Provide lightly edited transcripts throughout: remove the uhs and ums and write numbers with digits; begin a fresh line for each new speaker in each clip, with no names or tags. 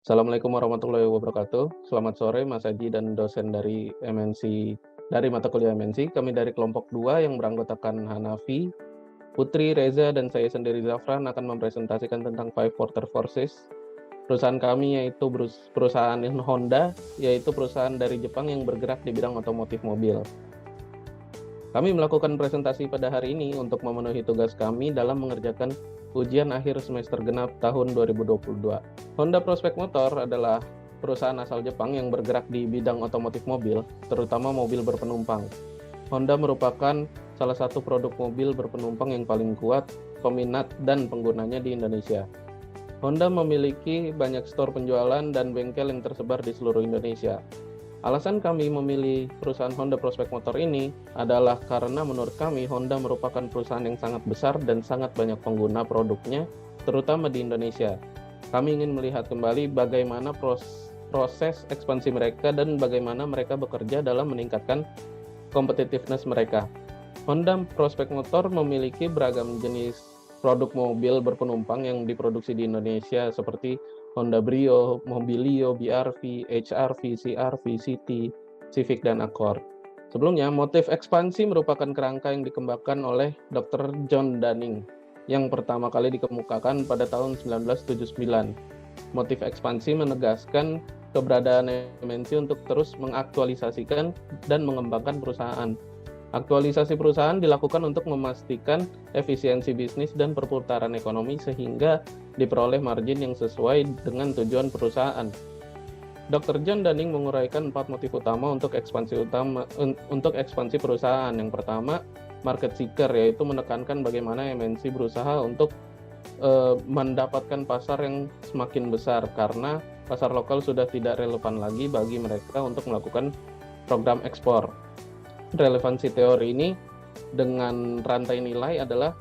Assalamualaikum warahmatullahi wabarakatuh. Selamat sore Mas Aji dan dosen dari MNC dari mata kuliah MNC. Kami dari kelompok 2 yang beranggotakan Hanafi, Putri, Reza, dan saya sendiri Zafran akan mempresentasikan tentang Five Porter Forces. Perusahaan kami yaitu perusahaan Honda, yaitu perusahaan dari Jepang yang bergerak di bidang otomotif mobil. Kami melakukan presentasi pada hari ini untuk memenuhi tugas kami dalam mengerjakan ujian akhir semester genap tahun 2022. Honda Prospect Motor adalah perusahaan asal Jepang yang bergerak di bidang otomotif mobil, terutama mobil berpenumpang. Honda merupakan salah satu produk mobil berpenumpang yang paling kuat, peminat, dan penggunanya di Indonesia. Honda memiliki banyak store penjualan dan bengkel yang tersebar di seluruh Indonesia. Alasan kami memilih perusahaan Honda Prospect Motor ini adalah karena menurut kami Honda merupakan perusahaan yang sangat besar dan sangat banyak pengguna produknya, terutama di Indonesia. Kami ingin melihat kembali bagaimana proses ekspansi mereka dan bagaimana mereka bekerja dalam meningkatkan competitiveness mereka. Honda Prospect Motor memiliki beragam jenis produk mobil berpenumpang yang diproduksi di Indonesia seperti Honda Brio, Mobilio, BR-V, HR-V, CR-V, City, Civic, dan Accord. Sebelumnya, motif ekspansi merupakan kerangka yang dikembangkan oleh Dr. John Dunning yang pertama kali dikemukakan pada tahun 1979. Motif ekspansi menegaskan keberadaan MNC untuk terus mengaktualisasikan dan mengembangkan perusahaan. Aktualisasi perusahaan dilakukan untuk memastikan efisiensi bisnis dan perputaran ekonomi sehingga diperoleh margin yang sesuai dengan tujuan perusahaan. Dr. John Dunning menguraikan 4 motif utama untuk ekspansi perusahaan. Yang pertama, market seeker, yaitu menekankan bagaimana MNC berusaha untuk mendapatkan pasar yang semakin besar karena pasar lokal sudah tidak relevan lagi bagi mereka untuk melakukan program ekspor. Relevansi teori ini dengan rantai nilai adalah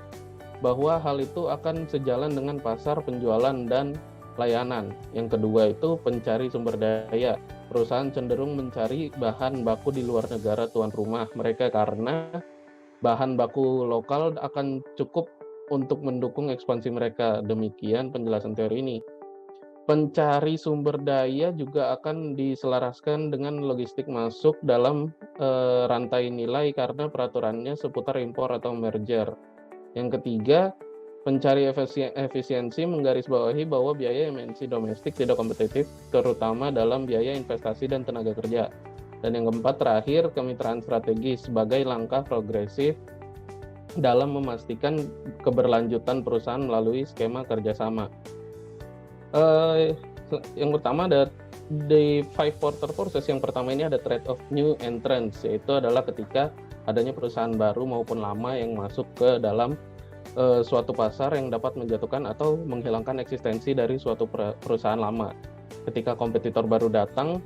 bahwa hal itu akan sejalan dengan pasar penjualan dan layanan. Yang kedua itu pencari sumber daya. Perusahaan cenderung mencari bahan baku di luar negara tuan rumah mereka karena bahan baku lokal akan cukup untuk mendukung ekspansi mereka. Demikian penjelasan teori ini. Pencari sumber daya juga akan diselaraskan dengan logistik masuk dalam rantai nilai karena peraturannya seputar impor atau merger. Yang ketiga, pencari efisiensi menggarisbawahi bahwa biaya MNC domestik tidak kompetitif, terutama dalam biaya investasi dan tenaga kerja. Dan yang keempat, terakhir, kemitraan strategis sebagai langkah progresif dalam memastikan keberlanjutan perusahaan melalui skema kerjasama. Yang pertama ada the Five Porter Forces. Yang pertama ini ada trade of new entrants, yaitu adalah ketika adanya perusahaan baru maupun lama yang masuk ke dalam suatu pasar yang dapat menjatuhkan atau menghilangkan eksistensi dari suatu perusahaan lama. Ketika kompetitor baru datang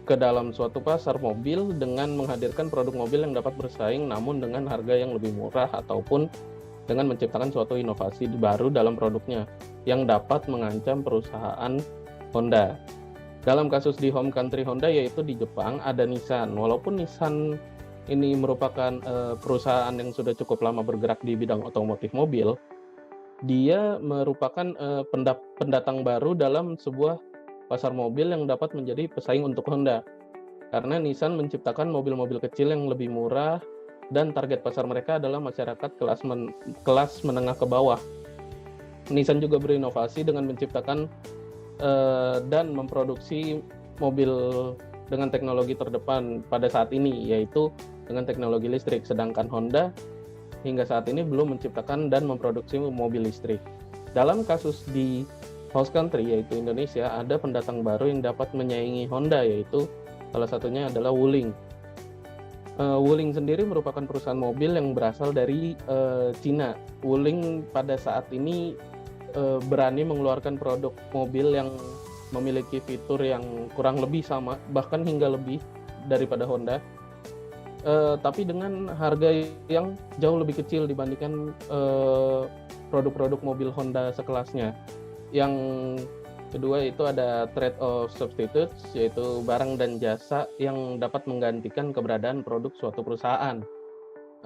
ke dalam suatu pasar mobil dengan menghadirkan produk mobil yang dapat bersaing namun dengan harga yang lebih murah ataupun dengan menciptakan suatu inovasi baru dalam produknya yang dapat mengancam perusahaan Honda. Dalam kasus di home country Honda yaitu di Jepang ada Nissan. Walaupun Nissan ini merupakan perusahaan yang sudah cukup lama bergerak di bidang otomotif mobil, dia merupakan pendatang baru dalam sebuah pasar mobil yang dapat menjadi pesaing untuk Honda. Karena Nissan menciptakan mobil-mobil kecil yang lebih murah dan target pasar mereka adalah masyarakat kelas menengah ke bawah. Nissan juga berinovasi dengan menciptakan dan memproduksi mobil dengan teknologi terdepan pada saat ini, yaitu dengan teknologi listrik, sedangkan Honda hingga saat ini belum menciptakan dan memproduksi mobil listrik. Dalam kasus di host country yaitu Indonesia, ada pendatang baru yang dapat menyaingi Honda, yaitu salah satunya adalah Wuling. Wuling sendiri merupakan perusahaan mobil yang berasal dari Cina. Wuling pada saat ini berani mengeluarkan produk mobil yang memiliki fitur yang kurang lebih sama, bahkan hingga lebih daripada Honda, tapi dengan harga yang jauh lebih kecil dibandingkan produk-produk mobil Honda sekelasnya. Yang kedua itu ada trade of substitutes, yaitu barang dan jasa yang dapat menggantikan keberadaan produk suatu perusahaan.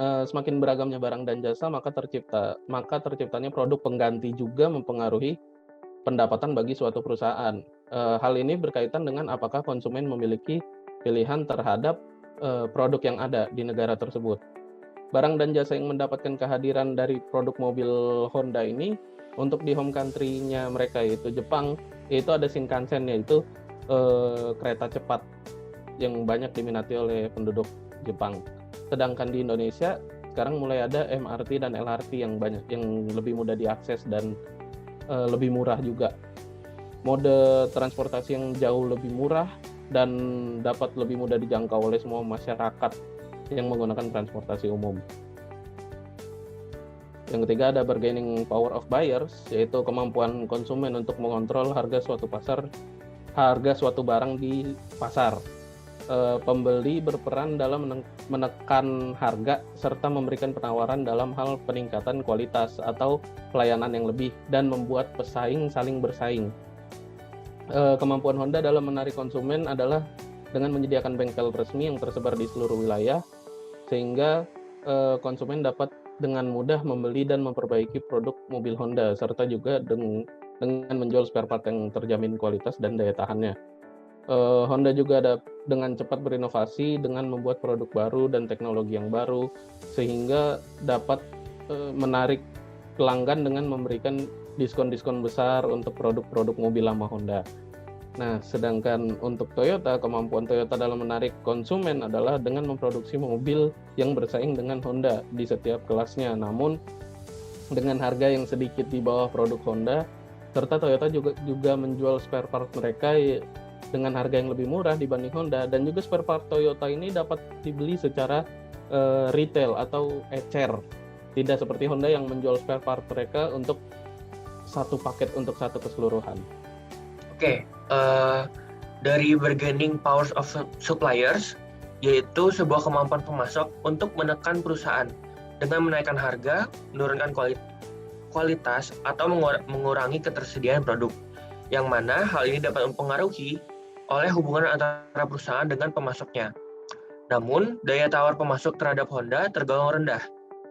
Semakin beragamnya barang dan jasa, maka terciptanya produk pengganti juga mempengaruhi pendapatan bagi suatu perusahaan. Hal ini berkaitan dengan apakah konsumen memiliki pilihan terhadap produk yang ada di negara tersebut. Barang dan jasa yang mendapatkan kehadiran dari produk mobil Honda ini untuk di home country-nya mereka yaitu Jepang, yaitu ada Shinkansen, yaitu kereta cepat yang banyak diminati oleh penduduk Jepang. Sedangkan di Indonesia sekarang mulai ada MRT dan LRT yang banyak, yang lebih mudah diakses dan lebih murah juga. Mode transportasi yang jauh lebih murah dan dapat lebih mudah dijangkau oleh semua masyarakat yang menggunakan transportasi umum. Yang ketiga ada bargaining power of buyers, yaitu kemampuan konsumen untuk mengontrol harga suatu barang di pasar. Pembeli berperan dalam menekan harga serta memberikan penawaran dalam hal peningkatan kualitas atau pelayanan yang lebih dan membuat pesaing saling bersaing. Kemampuan Honda dalam menarik konsumen adalah dengan menyediakan bengkel resmi yang tersebar di seluruh wilayah, sehingga konsumen dapat dengan mudah membeli dan memperbaiki produk mobil Honda, serta juga dengan menjual spare part yang terjamin kualitas dan daya tahannya. Honda juga ada dengan cepat berinovasi dengan membuat produk baru dan teknologi yang baru, sehingga dapat menarik pelanggan dengan memberikan diskon-diskon besar untuk produk-produk mobil lama Honda. Nah, sedangkan untuk Toyota, kemampuan Toyota dalam menarik konsumen adalah dengan memproduksi mobil yang bersaing dengan Honda di setiap kelasnya, namun dengan harga yang sedikit di bawah produk Honda, serta Toyota juga menjual spare part mereka dengan harga yang lebih murah dibanding Honda, dan juga spare part Toyota ini dapat dibeli secara retail atau ecer, tidak seperti Honda yang menjual spare part mereka untuk satu paket untuk satu keseluruhan.
Oke, dari bargaining powers of suppliers, yaitu sebuah kemampuan pemasok untuk menekan perusahaan dengan menaikkan harga, menurunkan kualitas, atau mengurangi ketersediaan produk, yang mana hal ini dapat mempengaruhi oleh hubungan antara perusahaan dengan pemasoknya. Namun, daya tawar pemasok terhadap Honda tergolong rendah,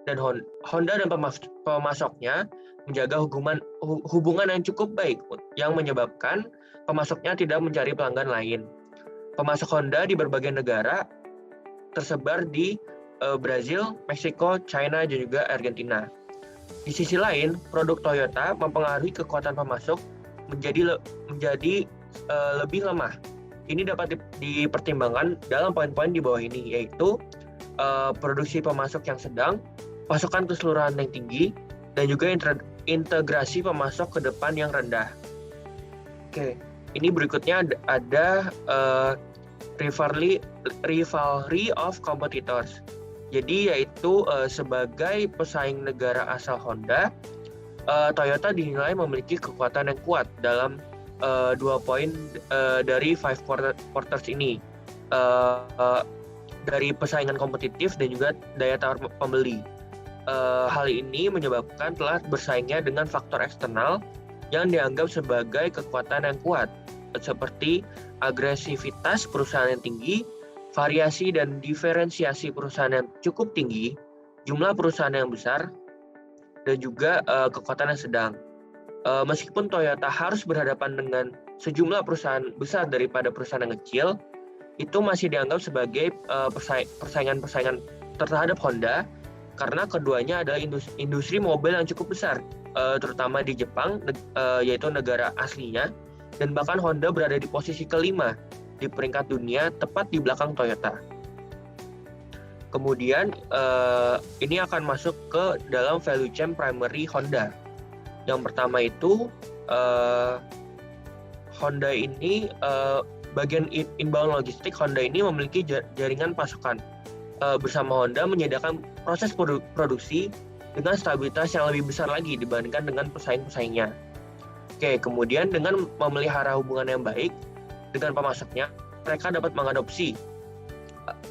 dan Honda dan pemasoknya menjaga hubungan yang cukup baik yang menyebabkan pemasoknya tidak mencari pelanggan lain. Pemasok Honda di berbagai negara tersebar di Brazil, Meksiko, China, dan juga Argentina. Di sisi lain, produk Toyota mempengaruhi kekuatan pemasok menjadi lebih lemah. Ini dapat dipertimbangkan dalam poin-poin di bawah ini, yaitu produksi pemasok yang sedang, pasokan keseluruhan yang tinggi, dan juga integrasi pemasok ke depan yang rendah. Oke, ini berikutnya ada rivalry of competitors. Jadi yaitu sebagai pesaing negara asal Honda, Toyota dinilai memiliki kekuatan yang kuat dalam 2 poin dari 5 quarters ini, dari persaingan kompetitif dan juga daya tawar pembeli. Hal ini menyebabkan telah bersaingnya dengan faktor eksternal yang dianggap sebagai kekuatan yang kuat, seperti agresivitas perusahaan yang tinggi, variasi dan diferensiasi perusahaan yang cukup tinggi, jumlah perusahaan yang besar, dan juga kekuatan yang sedang. Meskipun Toyota harus berhadapan dengan sejumlah perusahaan besar daripada perusahaan yang kecil, itu masih dianggap sebagai persaingan terhadap Honda, karena keduanya adalah industri mobil yang cukup besar, terutama di Jepang, yaitu negara aslinya, dan bahkan Honda berada di posisi kelima di peringkat dunia, tepat di belakang Toyota. Kemudian ini akan masuk ke dalam value chain primary Honda. Yang pertama itu Honda ini bagian inbound logistik. Honda ini memiliki jaringan pasokan. Bersama Honda menyediakan proses produksi dengan stabilitas yang lebih besar lagi dibandingkan dengan pesaing-pesaingnya. Oke, kemudian dengan memelihara hubungan yang baik dengan pemasoknya, mereka dapat mengadopsi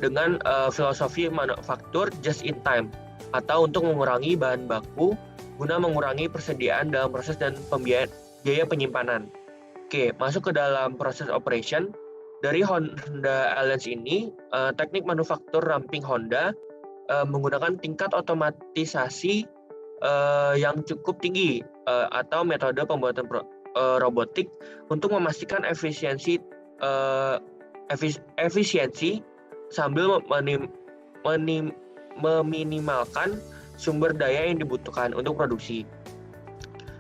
dengan filosofi manufaktur just in time, atau untuk mengurangi bahan baku guna mengurangi persediaan dalam proses dan biaya penyimpanan. Oke, masuk ke dalam proses operation. Dari Honda Alliance ini, teknik manufaktur ramping Honda menggunakan tingkat otomatisasi yang cukup tinggi, atau metode pembuatan robotik untuk memastikan efisiensi sambil meminimalkan sumber daya yang dibutuhkan untuk produksi.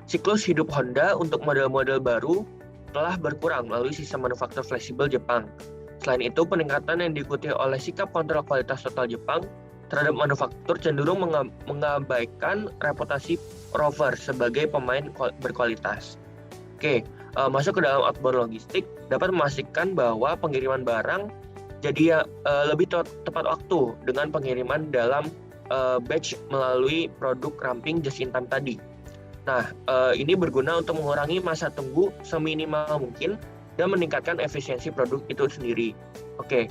Siklus hidup Honda untuk model-model baru telah berkurang melalui sistem manufaktur fleksibel Jepang. Selain itu, peningkatan yang diikuti oleh sikap kontrol kualitas total Jepang terhadap manufaktur cenderung mengabaikan reputasi Rover sebagai pemain berkualitas. Oke, masuk ke dalam outbound logistik dapat memastikan bahwa pengiriman barang jadi lebih tepat waktu dengan pengiriman dalam batch melalui produk ramping just in time tadi. Nah, ini berguna untuk mengurangi masa tunggu seminimal mungkin dan meningkatkan efisiensi produk itu sendiri. Oke,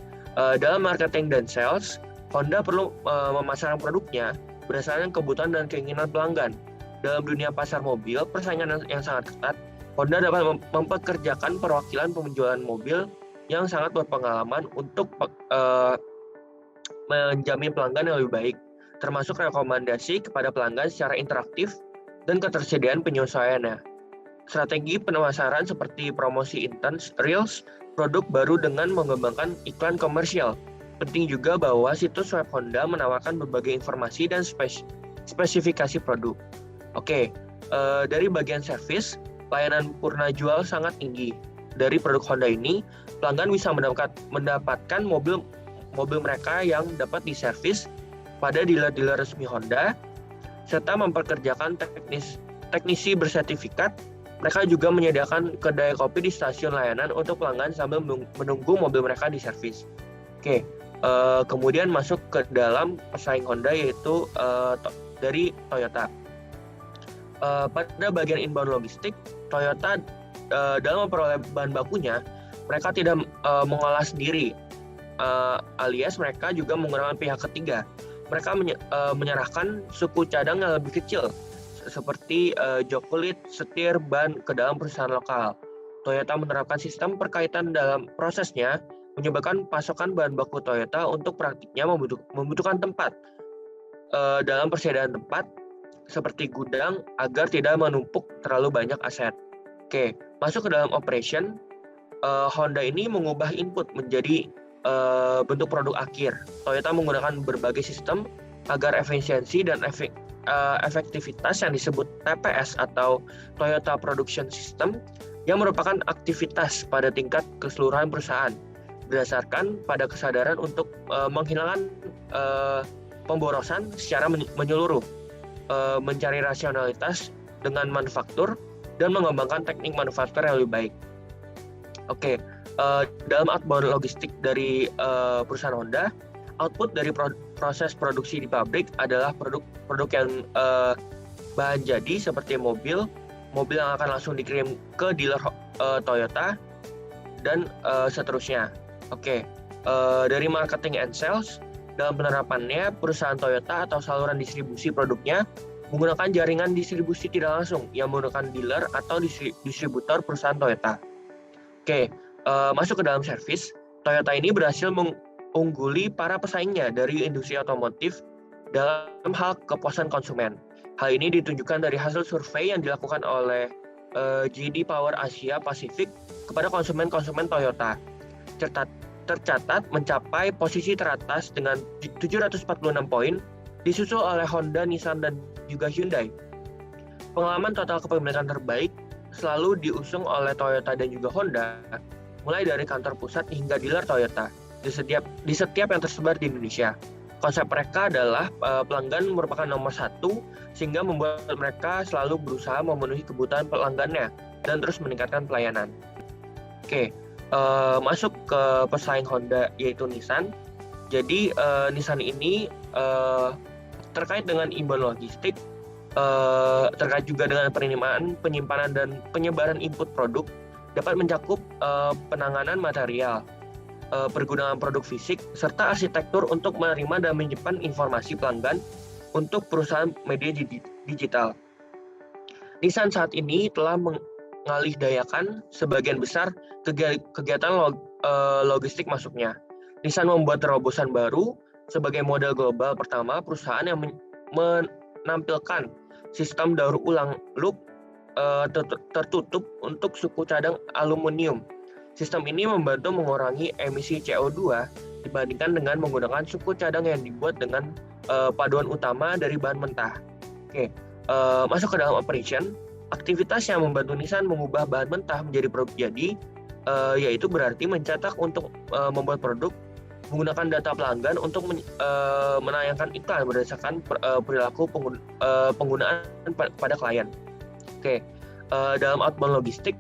dalam marketing dan sales, Honda perlu memasarkan produknya berdasarkan kebutuhan dan keinginan pelanggan. Dalam dunia pasar mobil, persaingan yang sangat ketat, Honda dapat mempekerjakan perwakilan penjualan mobil yang sangat berpengalaman untuk menjamin pelanggan yang lebih baik, termasuk rekomendasi kepada pelanggan secara interaktif dan ketersediaan penyesuaiannya. Strategi pemasaran seperti promosi intens, reels, produk baru dengan mengembangkan iklan komersial. Penting juga bahwa situs web Honda menawarkan berbagai informasi dan spesifikasi produk. Oke, dari bagian servis, layanan purna jual sangat tinggi. Dari produk Honda ini, pelanggan bisa mendapatkan mobil mereka yang dapat diservis pada dealer-dealer resmi Honda, serta memperkerjakan teknisi bersertifikat. Mereka juga menyediakan kedai kopi di stasiun layanan untuk pelanggan sambil menunggu mobil mereka diservis. Oke, kemudian masuk ke dalam pesaing Honda yaitu dari Toyota. Pada bagian inbound logistik, Toyota dalam memperoleh bahan bakunya, mereka tidak mengolah sendiri, alias mereka juga menggunakan pihak ketiga. Mereka menyerahkan suku cadang yang lebih kecil, seperti jok kulit, setir, ban ke dalam perusahaan lokal. Toyota menerapkan sistem perkaitan dalam prosesnya, menyebabkan pasokan bahan baku Toyota untuk praktiknya membutuhkan tempat dalam persediaan tempat seperti gudang agar tidak menumpuk terlalu banyak aset. Oke, masuk ke dalam operation, Honda ini mengubah input menjadi bentuk produk akhir. Toyota menggunakan berbagai sistem agar efisiensi dan efektivitas yang disebut TPS atau Toyota Production System yang merupakan aktivitas pada tingkat keseluruhan perusahaan berdasarkan pada kesadaran untuk menghilangkan pemborosan secara menyeluruh, mencari rasionalitas dengan manufaktur dan mengembangkan teknik manufaktur yang lebih baik. Oke, dalam outbound logistik dari perusahaan Honda, output dari proses produksi di pabrik adalah produk yang bahan jadi seperti mobil yang akan langsung dikirim ke dealer Toyota dan seterusnya. Oke, dari marketing and sales, dalam penerapannya perusahaan Toyota atau saluran distribusi produknya menggunakan jaringan distribusi tidak langsung yang menggunakan dealer atau distributor perusahaan Toyota. Oke, masuk ke dalam servis, Toyota ini berhasil mengungguli para pesaingnya dari industri otomotif dalam hal kepuasan konsumen. Hal ini ditunjukkan dari hasil survei yang dilakukan oleh JD Power Asia Pasifik kepada konsumen-konsumen Toyota. Tercatat mencapai posisi teratas dengan 746 poin, disusul oleh Honda, Nissan, dan juga Hyundai. Pengalaman total kepemilikan terbaik selalu diusung oleh Toyota dan juga Honda, mulai dari kantor pusat hingga dealer Toyota di setiap yang tersebar di Indonesia. Konsep mereka adalah pelanggan merupakan nomor satu, sehingga membuat mereka selalu berusaha memenuhi kebutuhan pelanggannya dan terus meningkatkan pelayanan. Oke, masuk ke pesaing Honda yaitu Nissan. Jadi Nissan ini terkait dengan inbound logistik, terkait juga dengan penerimaan, penyimpanan, dan penyebaran input produk, dapat mencakup penanganan material, pergunaan produk fisik, serta arsitektur untuk menerima dan menyimpan informasi pelanggan untuk perusahaan media digital. Nissan saat ini telah mengalihdayakan sebagian besar kegiatan logistik masuknya. Nissan membuat terobosan baru sebagai model global pertama perusahaan yang menampilkan sistem daur ulang loop tertutup untuk suku cadang aluminium. Sistem ini membantu mengurangi emisi CO2 dibandingkan dengan menggunakan suku cadang yang dibuat dengan paduan utama dari bahan mentah. Oke, masuk ke dalam operation, aktivitas yang membantu Nissan mengubah bahan mentah menjadi produk jadi, yaitu berarti mencetak untuk membuat produk, menggunakan data pelanggan untuk menayangkan iklan berdasarkan perilaku penggunaan pada klien. Oke, dalam outbound logistik,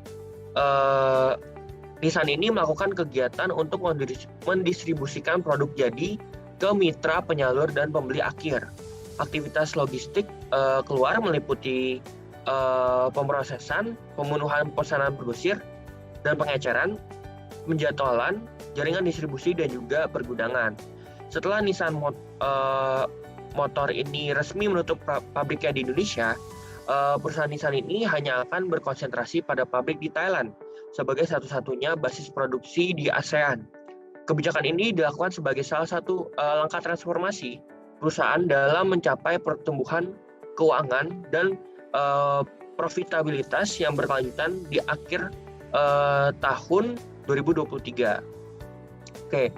Nissan ini melakukan kegiatan untuk mendistribusikan produk jadi ke mitra penyalur dan pembeli akhir. Aktivitas logistik keluar meliputi pemrosesan, pemenuhan pesanan grosir, dan pengecaran, penjadwalan, jaringan distribusi, dan juga pergudangan. Setelah Nissan Motor ini resmi menutup pabriknya di Indonesia, perusahaan Nissan ini hanya akan berkonsentrasi pada pabrik di Thailand sebagai satu-satunya basis produksi di ASEAN. Kebijakan ini dilakukan sebagai salah satu langkah transformasi perusahaan dalam mencapai pertumbuhan keuangan dan profitabilitas yang berkelanjutan di akhir tahun 2023. Oke,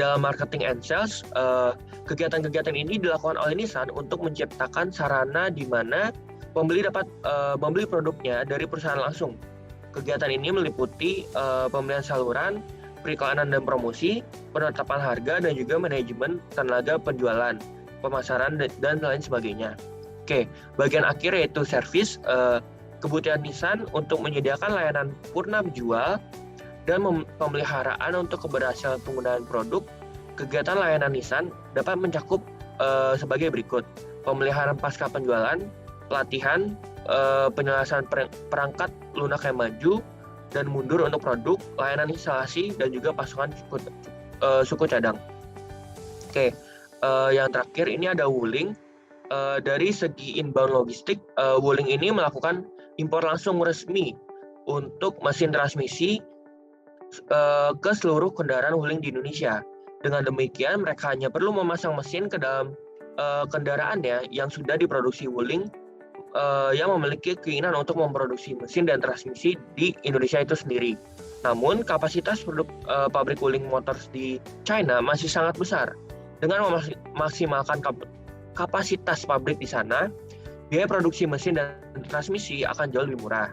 dalam marketing and sales, kegiatan-kegiatan ini dilakukan oleh Nissan untuk menciptakan sarana di mana pembeli dapat membeli produknya dari perusahaan langsung. Kegiatan ini meliputi pembelian saluran, periklanan dan promosi, penetapan harga, dan juga manajemen tenaga penjualan, pemasaran, dan lain sebagainya. Oke, bagian akhir yaitu service, kebutuhan Nissan untuk menyediakan layanan purna jual dan pemeliharaan untuk keberhasilan penggunaan produk. Kegiatan layanan Nissan dapat mencakup sebagai berikut: pemeliharaan pasca penjualan, pelatihan, penyelesaian perangkat lunak yang maju dan mundur untuk produk, layanan instalasi, dan juga pasokan suku cadang. Oke, yang terakhir ini ada Wuling. Dari segi inbound logistik, Wuling ini melakukan impor langsung resmi untuk mesin transmisi ke seluruh kendaraan Wuling di Indonesia. Dengan demikian, mereka hanya perlu memasang mesin ke dalam kendaraannya yang sudah diproduksi Wuling, yang memiliki keinginan untuk memproduksi mesin dan transmisi di Indonesia itu sendiri. Namun, kapasitas produk pabrik Wuling Motors di China masih sangat besar. Dengan memaksimalkan kapasitas pabrik di sana, biaya produksi mesin dan transmisi akan jauh lebih murah.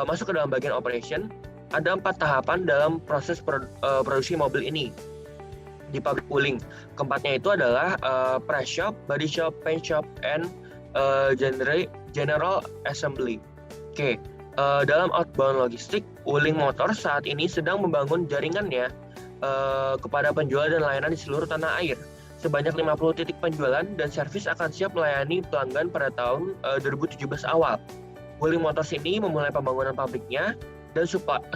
Masuk ke dalam bagian operation, ada 4 tahapan dalam proses produksi mobil ini di pabrik Wuling. Keempatnya itu adalah press shop, body shop, paint shop, and general assembly. Oke, dalam outbound logistik, Wuling Motors saat ini sedang membangun jaringannya kepada penjual dan layanan di seluruh tanah air. Sebanyak 50 titik penjualan dan servis akan siap melayani pelanggan pada tahun 2017 awal. Wuling Motors ini memulai pembangunan pabriknya dan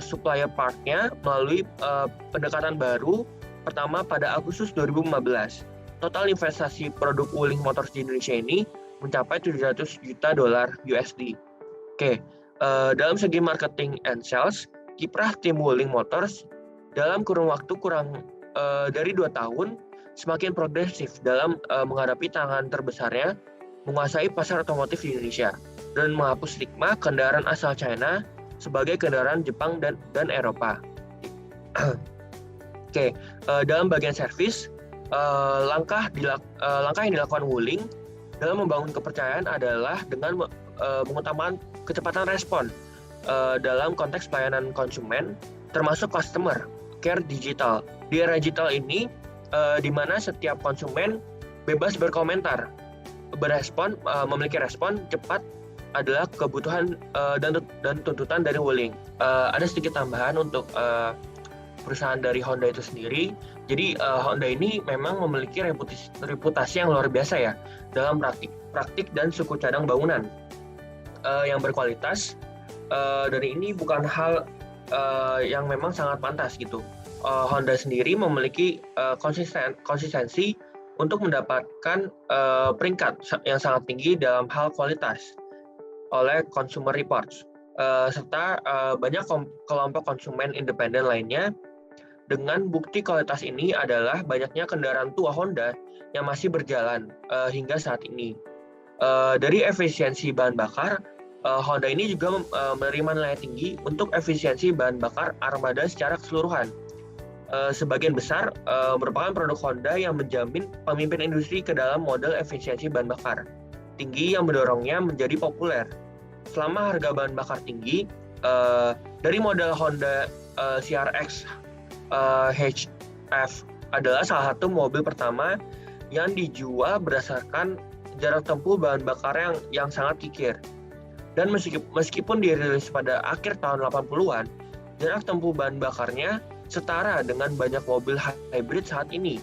supplier partnya melalui pendekatan baru pertama pada Agustus 2015. Total investasi produk Wuling Motors di Indonesia ini mencapai $700 juta USD. Oke, dalam segi marketing and sales, kiprah tim Wuling Motors dalam kurun waktu kurang dari 2 tahun semakin progresif dalam menghadapi tantangan terbesarnya menguasai pasar otomotif di Indonesia dan menghapus stigma kendaraan asal China sebagai kendaraan Jepang dan Eropa. Oke, dalam bagian servis, langkah yang dilakukan Wuling dalam membangun kepercayaan adalah dengan mengutamakan kecepatan respon dalam konteks pelayanan konsumen, termasuk customer care digital. Di era digital ini, di mana setiap konsumen bebas berkomentar, berespon, memiliki respon cepat adalah kebutuhan dan tuntutan dari Wuling. Ada sedikit tambahan untuk perusahaan dari Honda itu sendiri. Jadi Honda ini memang memiliki reputasi yang luar biasa ya dalam praktik dan suku cadang bangunan yang berkualitas. Dan ini bukan hal yang memang sangat pantas gitu. Honda sendiri memiliki konsistensi untuk mendapatkan peringkat yang sangat tinggi dalam hal kualitas oleh Consumer Reports, serta banyak kelompok konsumen independen lainnya. Dengan bukti kualitas ini adalah banyaknya kendaraan tua Honda yang masih berjalan hingga saat ini. Dari efisiensi bahan bakar, Honda ini juga menerima nilai tinggi untuk efisiensi bahan bakar armada secara keseluruhan. Sebagian besar merupakan produk Honda yang menjamin pemimpin industri ke dalam model efisiensi bahan bakar tinggi yang mendorongnya menjadi populer. Selama harga bahan bakar tinggi, dari model Honda CRX HF adalah salah satu mobil pertama yang dijual berdasarkan jarak tempuh bahan bakar yang sangat kikir. Dan meskipun dirilis pada akhir tahun 80-an, jarak tempuh bahan bakarnya setara dengan banyak mobil hybrid saat ini.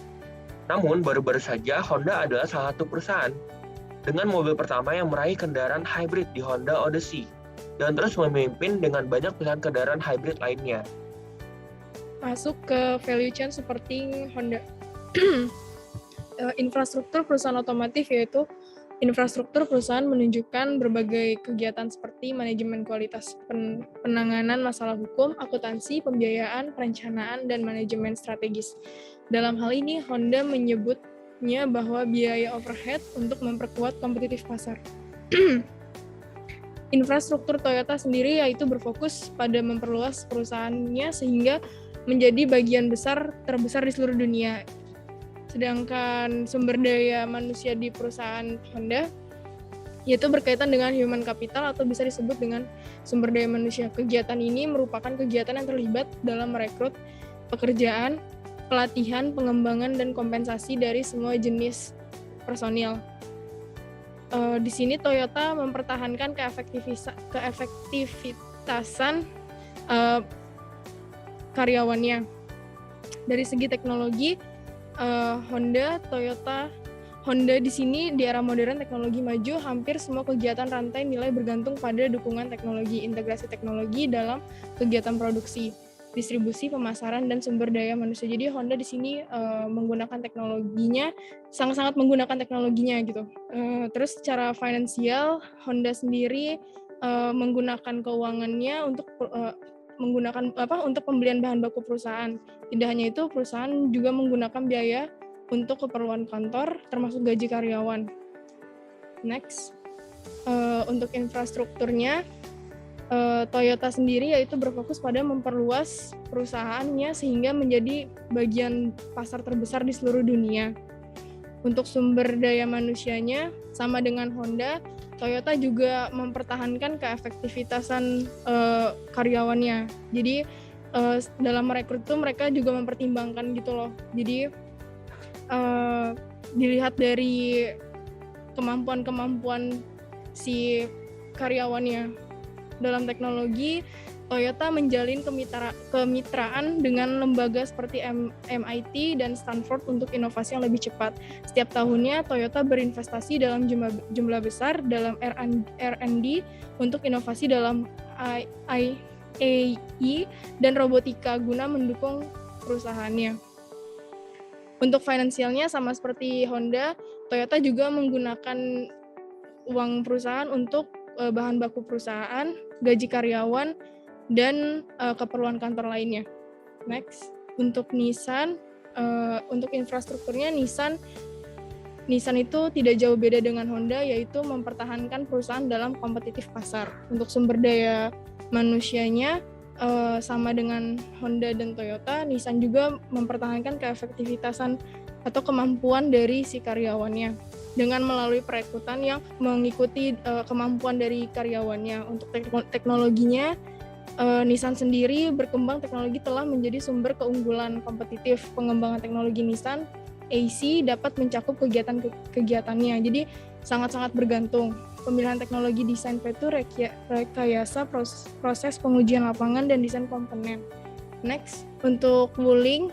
Namun, baru-baru saja Honda adalah salah satu perusahaan dengan mobil pertama yang meraih kendaraan hybrid di Honda Odyssey, dan terus memimpin dengan banyak pilihan kendaraan hybrid lainnya.
Masuk ke value chain seperti Honda. Infrastruktur perusahaan otomotif, yaitu infrastruktur perusahaan menunjukkan berbagai kegiatan seperti manajemen kualitas, penanganan masalah hukum, akuntansi, pembiayaan, perencanaan, dan manajemen strategis. Dalam hal ini, Honda menyebutnya bahwa biaya overhead untuk memperkuat kompetitif pasar. Infrastruktur Toyota sendiri yaitu berfokus pada memperluas perusahaannya sehingga menjadi bagian terbesar di seluruh dunia. Sedangkan sumber daya manusia di perusahaan Honda yaitu berkaitan dengan human capital atau bisa disebut dengan sumber daya manusia. Kegiatan ini merupakan kegiatan yang terlibat dalam merekrut pekerjaan, pelatihan, pengembangan, dan kompensasi dari semua jenis personil. Di sini Toyota mempertahankan keefektivitasan karyawannya. Dari segi teknologi, Honda di sini di era modern teknologi maju, hampir semua kegiatan rantai nilai bergantung pada dukungan teknologi, integrasi teknologi dalam kegiatan produksi, distribusi, pemasaran, dan sumber daya manusia. Jadi Honda di sini menggunakan teknologinya, sangat-sangat menggunakan teknologinya gitu. Terus secara finansial, Honda sendiri menggunakan keuangannya untuk untuk pembelian bahan baku perusahaan. Tidak hanya itu, perusahaan juga menggunakan biaya untuk keperluan kantor, termasuk gaji karyawan. Next, untuk infrastrukturnya, Toyota sendiri yaitu berfokus pada memperluas perusahaannya sehingga menjadi bagian pasar terbesar di seluruh dunia. Untuk sumber daya manusianya, sama dengan Honda, Toyota juga mempertahankan keefektivitasan karyawannya. Jadi dalam merekrut itu mereka juga mempertimbangkan gitu loh. Jadi dilihat dari kemampuan si karyawannya. Dalam teknologi, Toyota menjalin kemitraan dengan lembaga seperti MIT dan Stanford untuk inovasi yang lebih cepat. Setiap tahunnya, Toyota berinvestasi dalam jumlah besar dalam R&D untuk inovasi dalam AI dan robotika guna mendukung perusahaannya. Untuk finansialnya sama seperti Honda, Toyota juga menggunakan uang perusahaan untuk bahan baku perusahaan, gaji karyawan, dan keperluan kantor lainnya. Next, untuk Nissan, untuk infrastrukturnya Nissan itu tidak jauh beda dengan Honda, yaitu mempertahankan perusahaan dalam kompetitif pasar. Untuk sumber daya manusianya sama dengan Honda dan Toyota, Nissan juga mempertahankan keefektivitasan atau kemampuan dari si karyawannya dengan melalui perekrutan yang mengikuti kemampuan dari karyawannya. Untuk teknologinya, Nissan sendiri berkembang teknologi telah menjadi sumber keunggulan kompetitif. Pengembangan teknologi Nissan AC dapat mencakup kegiatannya. Jadi sangat-sangat bergantung. Pemilihan teknologi desain fitur, rekayasa proses pengujian lapangan, dan desain komponen. Next, untuk Wuling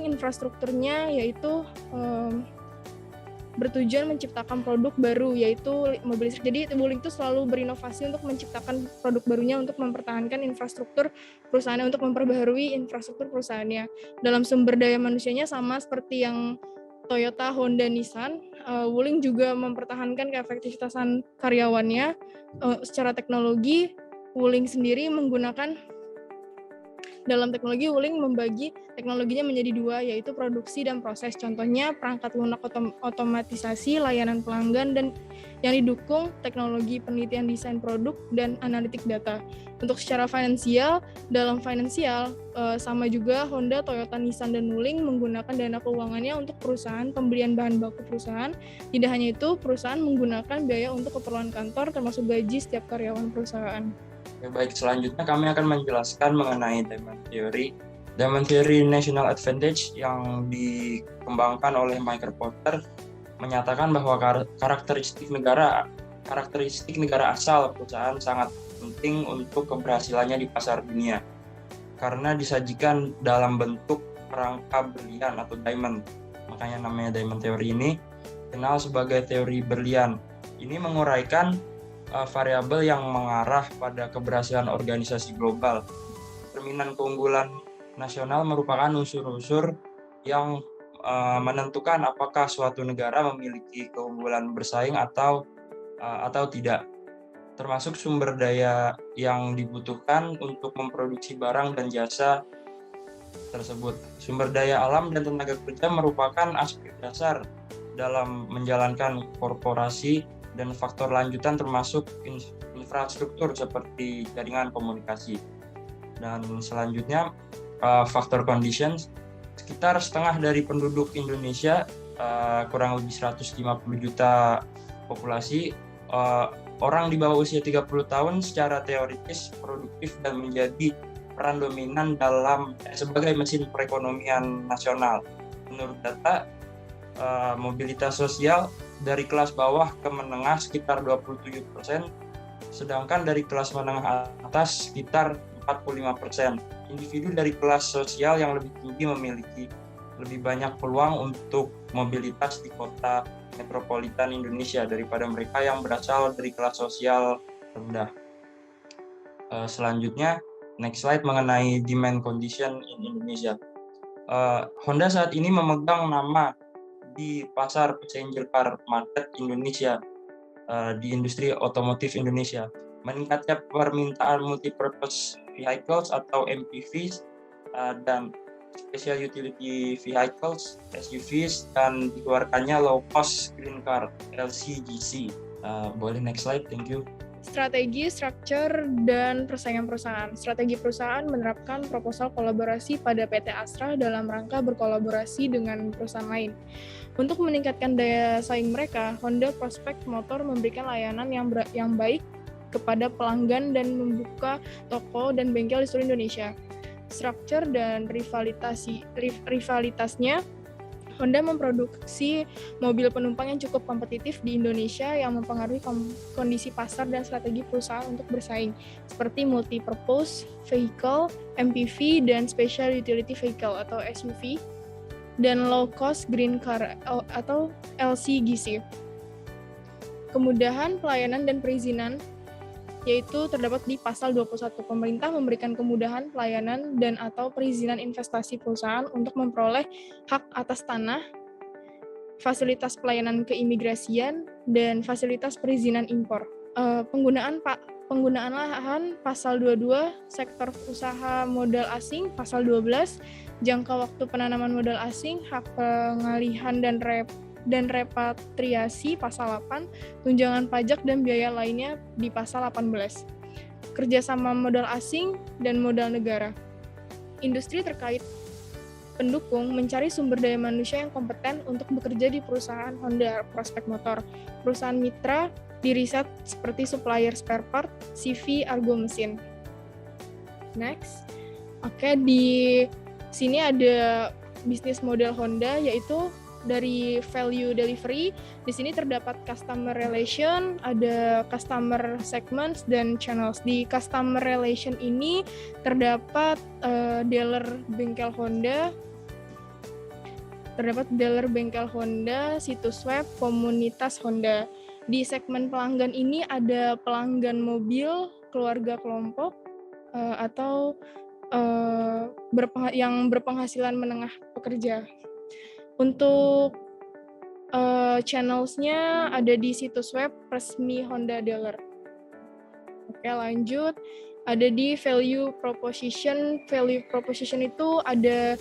infrastrukturnya yaitu bertujuan menciptakan produk baru, yaitu mobil listrik. Jadi Wuling itu selalu berinovasi untuk menciptakan produk barunya untuk mempertahankan infrastruktur perusahaannya, untuk memperbaharui infrastruktur perusahaannya. Dalam sumber daya manusianya sama seperti yang Toyota, Honda, Nissan, Wuling juga mempertahankan keefektivitasan karyawannya. Secara teknologi, Wuling sendiri menggunakan Dalam teknologi, Wuling membagi teknologinya menjadi dua, yaitu produksi dan proses. Contohnya perangkat lunak otomatisasi, layanan pelanggan, dan yang didukung teknologi penelitian desain produk dan analitik data. Untuk secara finansial, dalam finansial sama juga Honda, Toyota, Nissan, dan Wuling menggunakan dana keuangannya untuk perusahaan, pembelian bahan baku perusahaan. Tidak hanya itu, perusahaan menggunakan biaya untuk keperluan kantor, termasuk gaji setiap karyawan perusahaan.
Oke, baik, selanjutnya kami akan menjelaskan mengenai Diamond Theory. Diamond Theory National Advantage yang dikembangkan oleh Michael Porter menyatakan bahwa karakteristik negara asal perusahaan sangat penting untuk keberhasilannya di pasar dunia karena disajikan dalam bentuk rangka berlian atau diamond. Makanya namanya Diamond Theory ini dikenal sebagai teori berlian. Ini menguraikan variabel yang mengarah pada keberhasilan organisasi global. Cerminan keunggulan nasional merupakan unsur-unsur yang menentukan apakah suatu negara memiliki keunggulan bersaing atau tidak, termasuk sumber daya yang dibutuhkan untuk memproduksi barang dan jasa tersebut. Sumber daya alam dan tenaga kerja merupakan aspek dasar dalam menjalankan korporasi, dan faktor lanjutan termasuk infrastruktur seperti jaringan komunikasi. Dan selanjutnya faktor conditions. Sekitar setengah dari penduduk Indonesia, kurang lebih 150 juta populasi, orang di bawah usia 30 tahun secara teoritis produktif dan menjadi peran dominan sebagai mesin perekonomian nasional. Menurut data, mobilitas sosial dari kelas bawah ke menengah sekitar 27%, sedangkan dari kelas menengah atas sekitar 45%. Individu dari kelas sosial yang lebih tinggi memiliki lebih banyak peluang untuk mobilitas di kota metropolitan Indonesia daripada mereka yang berasal dari kelas sosial rendah. Selanjutnya, next slide mengenai demand condition in Indonesia. Honda saat ini memegang nama di pasar passenger car market Indonesia, di industri otomotif Indonesia. Meningkatnya permintaan multipurpose vehicles atau MPVs dan special utility vehicles SUVs, dan dikeluarkannya low cost green car LCGC. Boleh next slide, thank you.
Strategi, struktur, dan persaingan perusahaan. Strategi perusahaan menerapkan proposal kolaborasi pada PT Astra dalam rangka berkolaborasi dengan perusahaan lain. Untuk meningkatkan daya saing mereka, Honda Prospect Motor memberikan layanan yang baik kepada pelanggan dan membuka toko dan bengkel di seluruh Indonesia. Struktur dan rivalitasnya, Honda memproduksi mobil penumpang yang cukup kompetitif di Indonesia yang mempengaruhi kondisi pasar dan strategi perusahaan untuk bersaing, seperti multi-purpose vehicle, MPV, dan special utility vehicle atau SUV, dan low-cost green car atau LCGC. Kemudahan pelayanan dan perizinan, yaitu terdapat di pasal 21. Pemerintah memberikan kemudahan pelayanan dan atau perizinan investasi perusahaan untuk memperoleh hak atas tanah, fasilitas pelayanan keimigrasian, dan fasilitas perizinan impor. Penggunaan lahan pasal 22, sektor usaha modal asing pasal 12, jangka waktu penanaman modal asing, hak pengalihan dan repatriasi pasal 8, tunjangan pajak dan biaya lainnya di pasal 18. Kerjasama modal asing dan modal negara. Industri terkait pendukung mencari sumber daya manusia yang kompeten untuk bekerja di perusahaan Honda Prospect Motor. Perusahaan mitra di riset seperti supplier spare part, CV, argo mesin. Next. Oke, di sini ada bisnis model Honda, yaitu dari value delivery. Di sini terdapat customer relation, ada customer segments, dan channels. Di customer relation ini terdapat dealer bengkel Honda, situs web, komunitas Honda. Di segmen pelanggan ini ada pelanggan mobil, keluarga kelompok, atau yang berpenghasilan menengah pekerja. Untuk channels-nya ada di situs web resmi Honda Dealer. Oke, lanjut. Ada di value proposition. Value proposition itu ada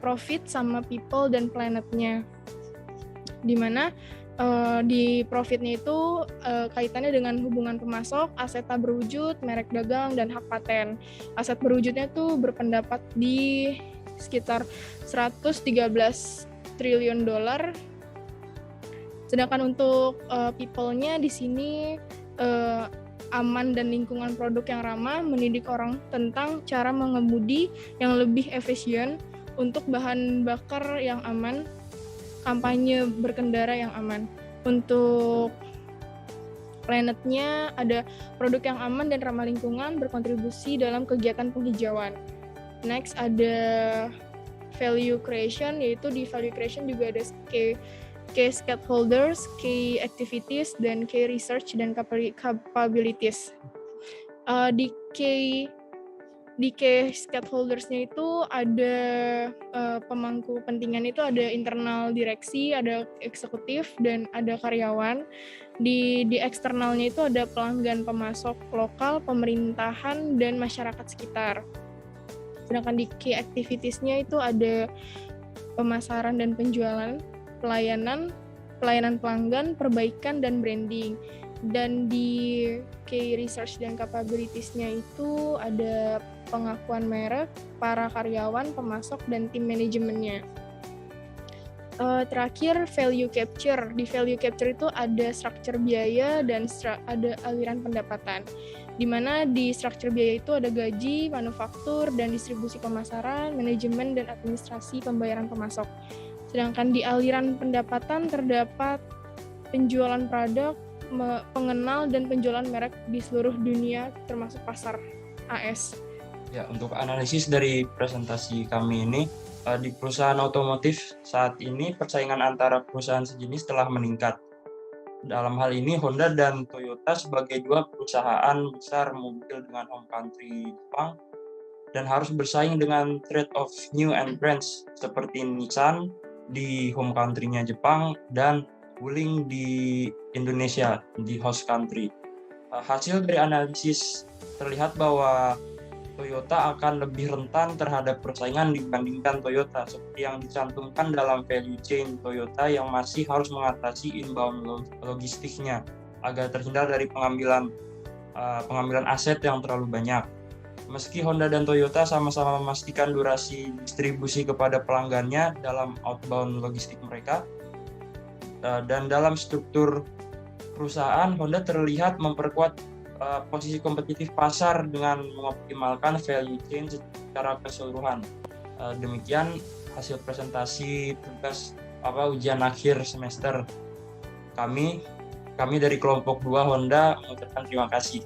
profit sama people dan planetnya. Dimana di profitnya itu kaitannya dengan hubungan pemasok, aset tak berwujud, merek dagang, dan hak paten. Aset berwujudnya tuh berpendapat di sekitar 113 triliun dolar. Sedangkan untuk people-nya di sini aman dan lingkungan produk yang ramah, mendidik orang tentang cara mengemudi yang lebih efisien untuk bahan bakar yang aman, kampanye berkendara yang aman. Untuk planetnya ada produk yang aman dan ramah lingkungan, berkontribusi dalam kegiatan penghijauan. Next ada value creation, yaitu di value creation juga ada key stakeholders, key activities, dan key research dan capabilities. Di key stakeholders-nya itu ada pemangku kepentingan, itu ada internal direksi, ada eksekutif, dan ada karyawan. Di eksternalnya itu ada pelanggan, pemasok lokal, pemerintahan, dan masyarakat sekitar. Sedangkan di key activities-nya itu ada pemasaran dan penjualan, pelayanan pelanggan, perbaikan, dan branding. Dan di key research dan capabilities-nya itu ada pengakuan merek, para karyawan, pemasok, dan tim manajemennya. Terakhir, value capture. Di value capture itu ada structure biaya dan ada aliran pendapatan. Di mana di structure biaya itu ada gaji, manufaktur, dan distribusi pemasaran, manajemen, dan administrasi pembayaran pemasok. Sedangkan di aliran pendapatan terdapat penjualan produk, pengenal, dan penjualan merek di seluruh dunia termasuk pasar AS.
Ya, untuk analisis dari presentasi kami ini, di perusahaan otomotif saat ini persaingan antara perusahaan sejenis telah meningkat. Dalam hal ini Honda dan Toyota sebagai dua perusahaan besar mobil dengan home country Jepang dan harus bersaing dengan trade of new and brands seperti Nissan di home country-nya Jepang dan Wuling di Indonesia di host country. Hasil dari analisis terlihat bahwa Toyota akan lebih rentan terhadap persaingan dibandingkan Toyota seperti yang dicantumkan dalam value chain Toyota yang masih harus mengatasi inbound logistiknya agar terhindar dari pengambilan aset yang terlalu banyak. Meski Honda dan Toyota sama-sama memastikan durasi distribusi kepada pelanggannya dalam outbound logistik mereka, dan dalam struktur perusahaan, Honda terlihat memperkuat posisi kompetitif pasar dengan mengoptimalkan value chain secara keseluruhan. Demikian hasil presentasi tugas ujian akhir semester kami dari kelompok 2 Honda mengucapkan terima kasih.